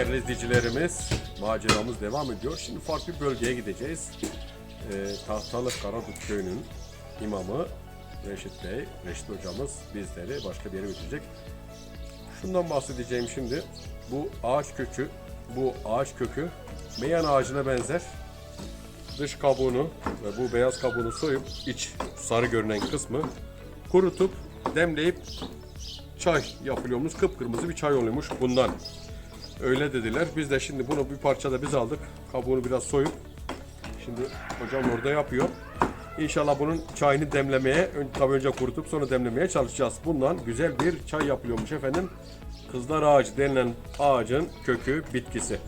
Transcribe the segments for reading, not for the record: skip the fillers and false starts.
Değerli izleyicilerimiz, maceramız devam ediyor. Şimdi farklı bir bölgeye gideceğiz. Tahtalı Karadut Köyü'nün imamı Reşit Bey, Reşit hocamız bizleri başka bir yere götürecek. Şundan bahsedeceğim şimdi. Bu ağaç kökü meyan ağacına benzer. Dış kabuğunu ve bu beyaz kabuğunu soyup iç sarı görünen kısmı kurutup demleyip çay yapılıyormuş. Kıpkırmızı bir çay oluyormuş bundan. Öyle dediler. Biz de şimdi bunu bir parçada biz aldık. Kabuğunu biraz soyup şimdi hocam orada yapıyor. İnşallah bunun çayını demlemeye, tabii önce kurutup sonra demlemeye çalışacağız. Bundan güzel bir çay yapılıyormuş efendim. Kızlar ağacı denilen ağacın kökü, bitkisi.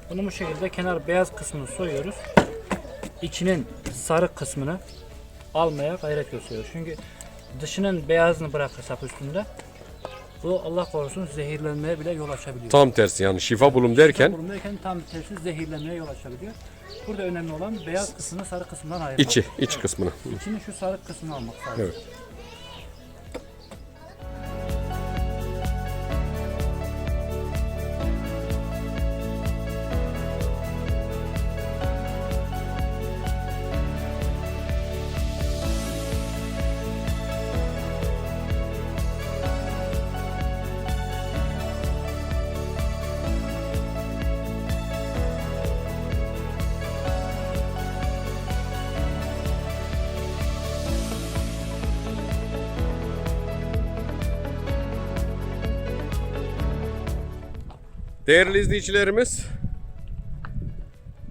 Bunu bu şekilde kenar beyaz kısmını soyuyoruz. İçinin sarı kısmını almaya gayret gösteriyoruz. Çünkü dışının beyazını bırakırsak üstünde bu Allah korusun zehirlenmeye bile yol açabiliyor. Tam tersi yani şifa bulum derken Bulundayken tam tersi zehirlenmeye yol açabiliyor. Burada önemli olan beyaz kısmını sarı kısmından ayırmak. iç kısmını. İçinin şu sarı kısmını almak lazım. Evet. Değerli izleyicilerimiz,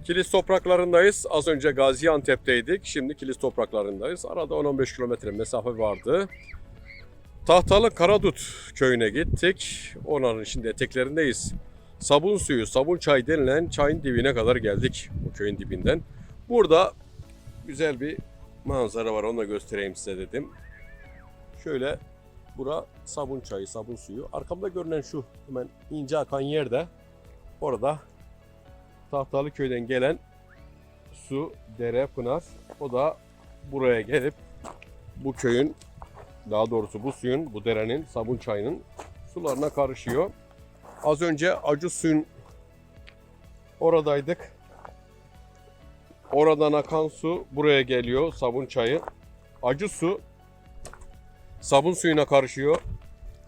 Kilis topraklarındayız. Az önce Gaziantep'teydik. Şimdi Kilis topraklarındayız. Arada 10-15 kilometre mesafe vardı. Tahtalı Karadut köyüne gittik. Onların şimdi eteklerindeyiz. Sabun suyu, sabun çay denilen çayın dibine kadar geldik. Bu köyün dibinden. Burada güzel bir manzara var. Onu da göstereyim size dedim. Şöyle bura sabun çayı, sabun suyu. Arkamda görünen şu hemen ince akan yerde orada Tahtalı köyden gelen su, dere, pınar. O da buraya gelip bu köyün, daha doğrusu bu suyun, bu derenin, sabun çayının sularına karışıyor. Az önce acı suyun oradaydık. Oradan akan su buraya geliyor, sabun çayı. Acı su sabun suyuna karışıyor.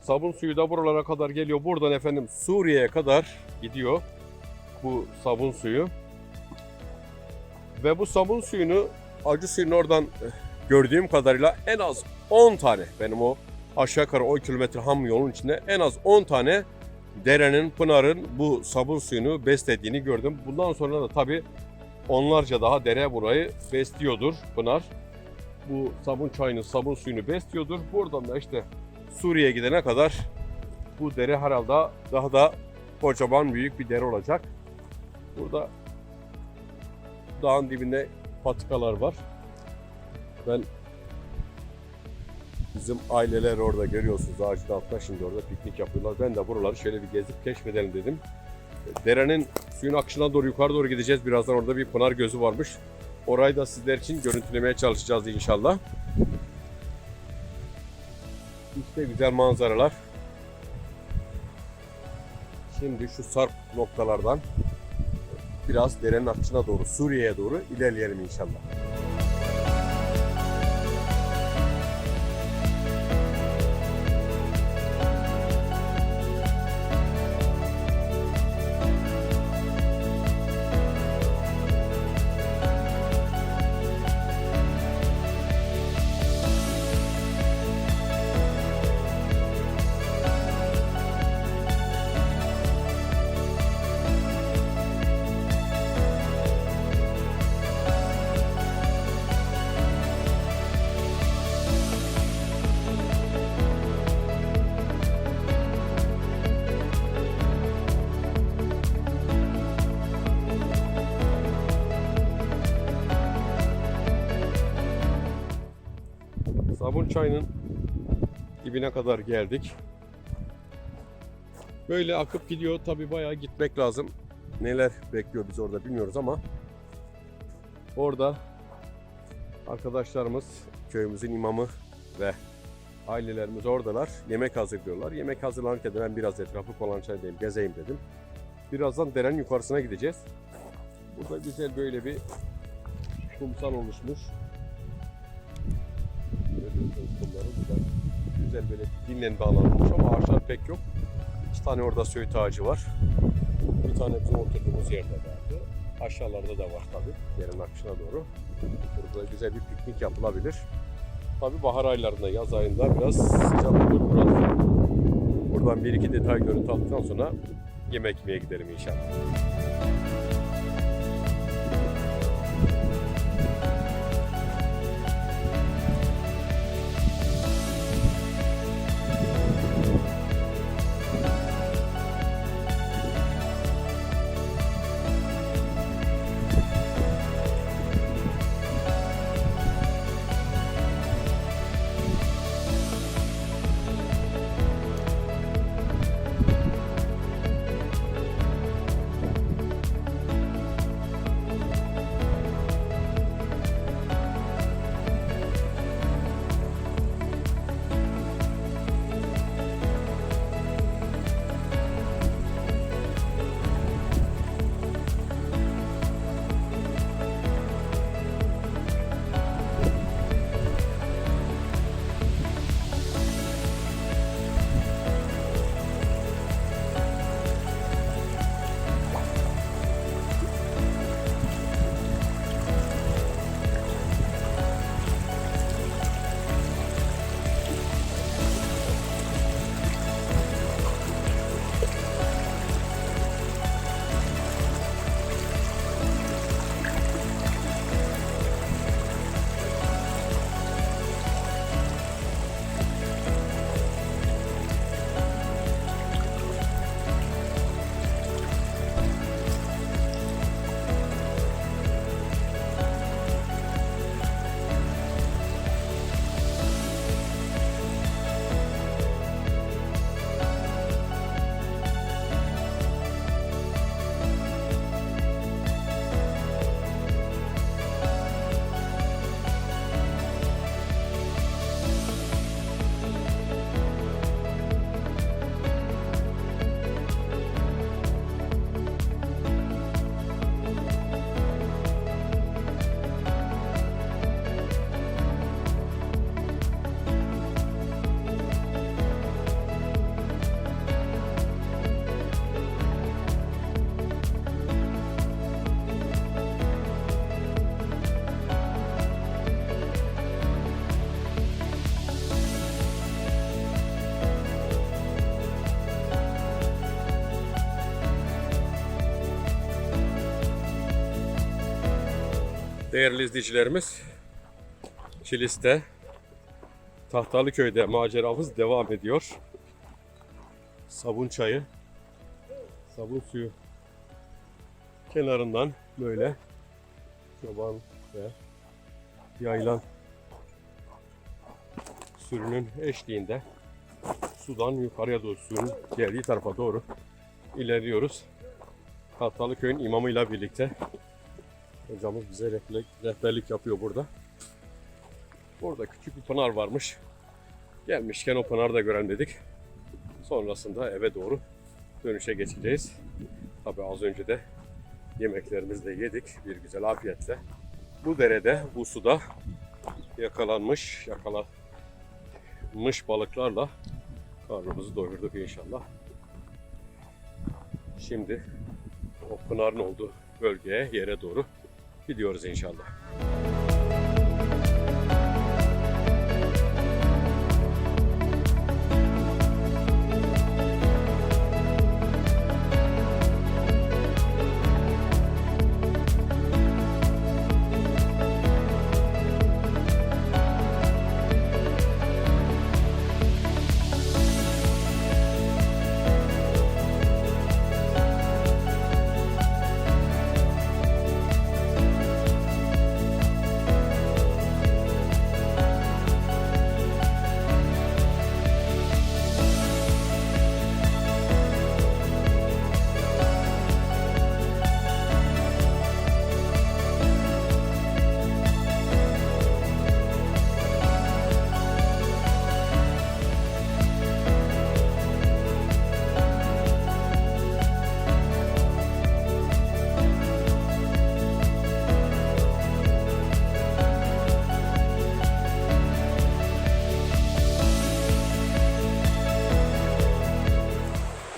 Sabun suyu da buralara kadar geliyor. Buradan efendim Suriye'ye kadar gidiyor bu sabun suyu. Ve bu sabun suyunu, acı suyun oradan gördüğüm kadarıyla en az 10 tane, benim o aşağı yukarı 10 kilometre ham yolun içinde en az 10 tane derenin, pınarın bu sabun suyunu beslediğini gördüm. Bundan sonra da tabii onlarca daha dere burayı besliyordur, pınar. Bu sabun çayını, sabun suyunu besliyordur. Buradan da işte Suriye'ye gidene kadar bu dere herhalde daha da kocaman büyük bir dere olacak. Burada dağın dibinde patikalar var. Bizim aileler orada görüyorsunuz, ağacın altında şimdi orada piknik yapıyorlar. Ben de buraları şöyle bir gezip keşfedelim dedim. Derenin suyun akışına doğru yukarı doğru gideceğiz. Birazdan orada bir pınar gözü varmış. Orayı da sizler için görüntülemeye çalışacağız inşallah. İşte güzel manzaralar. Şimdi şu sarp noktalardan biraz derenin akışına doğru, Suriye'ye doğru ilerleyelim inşallah. Sabun çayının dibine kadar geldik. Böyle akıp gidiyor. Tabii bayağı gitmek lazım. neler bekliyor bizi orada bilmiyoruz ama orada arkadaşlarımız, köyümüzün imamı ve ailelerimiz oradalar. Yemek hazırlıyorlar. Yemek hazırlanırken de ben biraz etrafı Kolançay'dayım, gezeyim dedim. Birazdan derenin yukarısına gideceğiz. Burada güzel böyle bir kumsal oluşmuş. Görüyorsunuz kumları. Burada güzel böyle dinlenme alanı olmuş ama ağaçlar pek yok. 2 tane orada söğüt ağacı var. Bir tane bizim oturduğumuz yerde vardı. Aşağılarda da var tabii, yerin akışına doğru. Burada güzel bir piknik yapılabilir. Tabii bahar aylarında, yaz ayında biraz sıcak olur burası. Buradan bir iki detay görüntü aldıktan sonra yemek yemeye gidelim inşallah. Değerli izleyicilerimiz, Kilis'te, Tahtalıköy'de maceramız devam ediyor. Sabun çayı, sabun suyu kenarından böyle çoban ve yaylan sürünün eşliğinde sudan yukarıya doğru, suyun geldiği tarafa doğru ilerliyoruz. Tahtalıköy'ün imamıyla birlikte hocamız bize rehberlik yapıyor burada. Orada küçük bir pınar varmış. Gelmişken o pınarı da görelim dedik. Sonrasında eve doğru dönüşe geçeceğiz. Tabi az önce de yemeklerimizi de yedik bir güzel afiyetle. Bu derede, bu suda yakalanmış balıklarla karnımızı doyurduk inşallah. Şimdi o pınarın olduğu bölgeye, yere doğru gidiyoruz inşallah.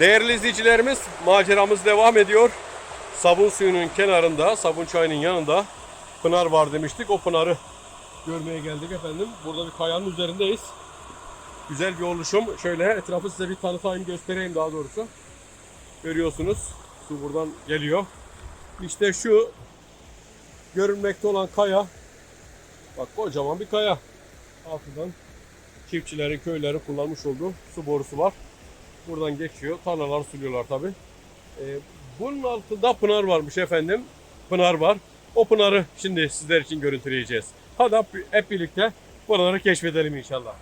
Değerli izleyicilerimiz, maceramız devam ediyor. Sabun suyunun kenarında, sabun çayının yanında pınar var demiştik. O pınarı görmeye geldik efendim. Burada bir kayanın üzerindeyiz. Güzel bir oluşum. Şöyle etrafı size bir tanıtayım, göstereyim daha doğrusu. Görüyorsunuz, su buradan geliyor. İşte şu görünmekte olan kaya, bak kocaman bir kaya. Altından çiftçilerin, köylerin kullanmış olduğu su borusu var. Buradan geçiyor. Tarlalar suluyorlar tabi. Bunun altında pınar varmış efendim. Pınar var. O pınarı şimdi sizler için görüntüleyeceğiz. Hadi hep birlikte buraları keşfedelim inşallah.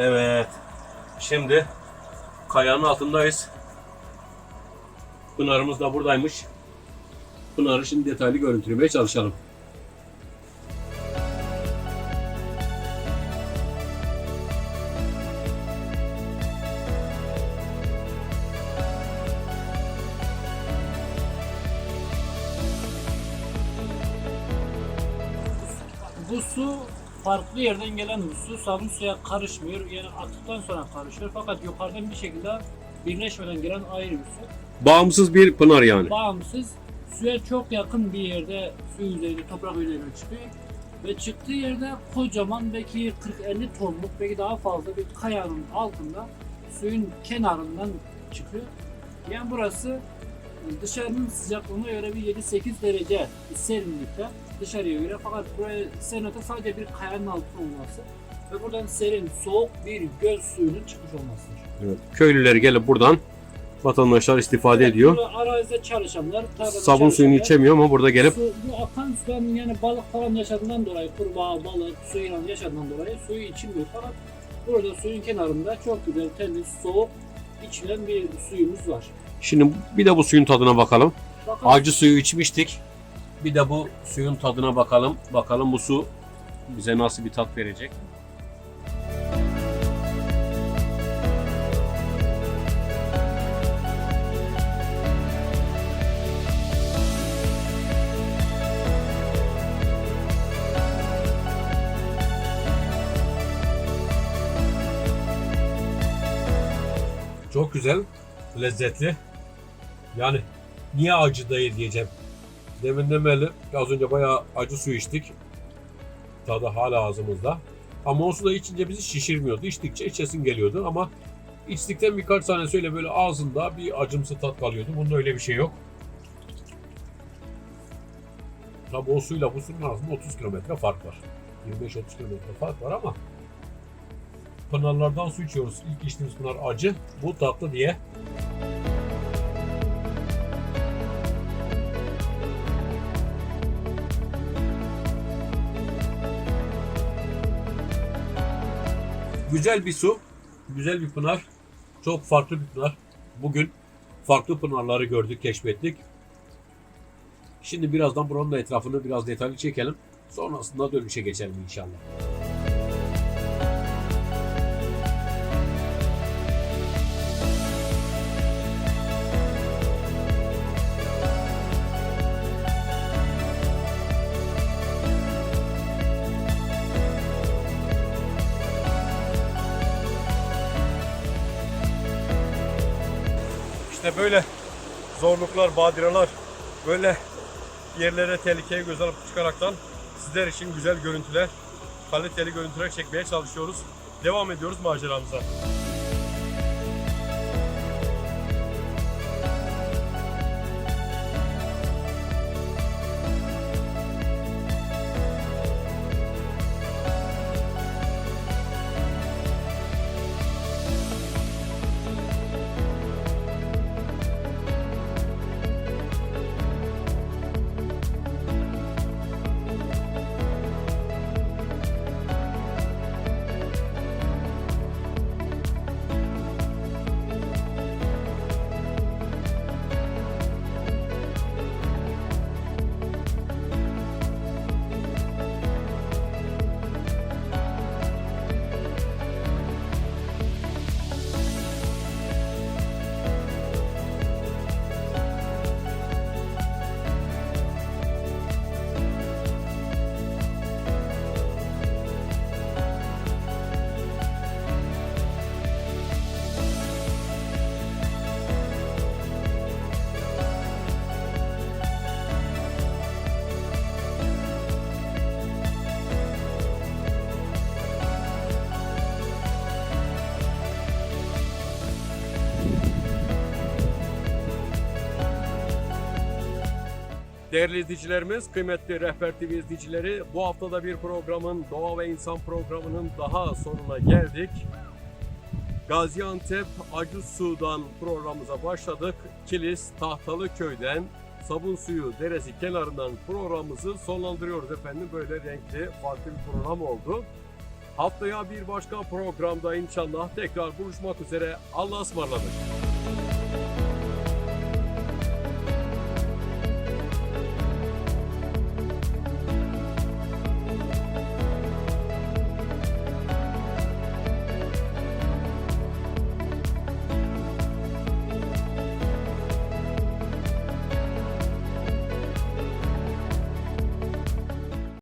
Evet. Şimdi kayanın altındayız. Pınarımız da buradaymış. Pınarı şimdi detaylı görüntülemeye çalışalım. Bu su farklı yerden gelen bir su. Sabun suya karışmıyor. Yani attıktan sonra karışıyor. Fakat yukarıdan bir şekilde birleşmeden gelen ayrı bir su. Bağımsız bir pınar yani. Bağımsız. Suya çok yakın bir yerde su yüzeyinde, toprak yüzeyine çıkıyor. Ve çıktığı yerde kocaman, belki 40-50 tonluk, belki daha fazla bir kayanın altında suyun kenarından çıkıyor. Yani burası dışarının sıcaklığına göre bir 7-8 derece serinlikte dışarıya göre, fakat buraya serinlikte sadece bir kayanın altında olması ve buradan serin, soğuk bir göl suyunun çıkmış olmasıdır. Evet. Köylüler gelip buradan vatandaşlar istifade ediyor. Burada arazide çalışanlar, tarlada Sabun suyunu çalışanlar, içemiyor ama burada gelip bu akan sudan, yani balık falan yaşadığından dolayı, kurbağa, balık suyla yaşadığından dolayı suyu içilmiyor, fakat burada suyun kenarında çok güzel, temiz, soğuk içilen bir suyumuz var. şimdi bir de bu suyun tadına bakalım. Bakalım. Acı suyu içmiştik. Bir de bu suyun tadına bakalım. Bakalım bu su bize nasıl bir tat verecek. Çok güzel, lezzetli. Yani niye acı değil diyeceğim. Deminden beri az önce bayağı acı su içtik. Tadı hala ağzımızda. Ama o su da içince bizi şişirmiyordu. İçtikçe içesin geliyordu ama içtikten birkaç saniye öyle böyle ağzında bir acımsı tat kalıyordu. Bunda öyle bir şey yok. Tabi o suyla bu suyun arasında 30 kilometre fark var. 25-30 kilometre fark var ama pınarlardan su içiyoruz. İlk içtiğimiz pınar acı, bu tatlı diye. Güzel bir su, güzel bir pınar, çok farklı bir pınar. Bugün farklı pınarları gördük, keşfettik. Şimdi birazdan buranın da etrafını biraz detaylı çekelim. Sonrasında dönüşe geçelim inşallah. İşte böyle zorluklar, badireler, böyle yerlere tehlikeye göz alıp çıkaraktan sizler için güzel görüntüler, kaliteli görüntüler çekmeye çalışıyoruz. Devam ediyoruz maceramıza. Değerli izleyicilerimiz, kıymetli Rehber TV izleyicileri, bu haftada bir programın, Doğa ve İnsan programının daha sonuna geldik. Gaziantep Acısu'dan programımıza başladık. Kilis Tahtalıköy'den Sabunsuyu Deresi kenarından programımızı sonlandırıyoruz efendim. Böyle renkli, farklı bir program oldu. Haftaya bir başka programda inşallah tekrar buluşmak üzere. Allah'a ısmarladık.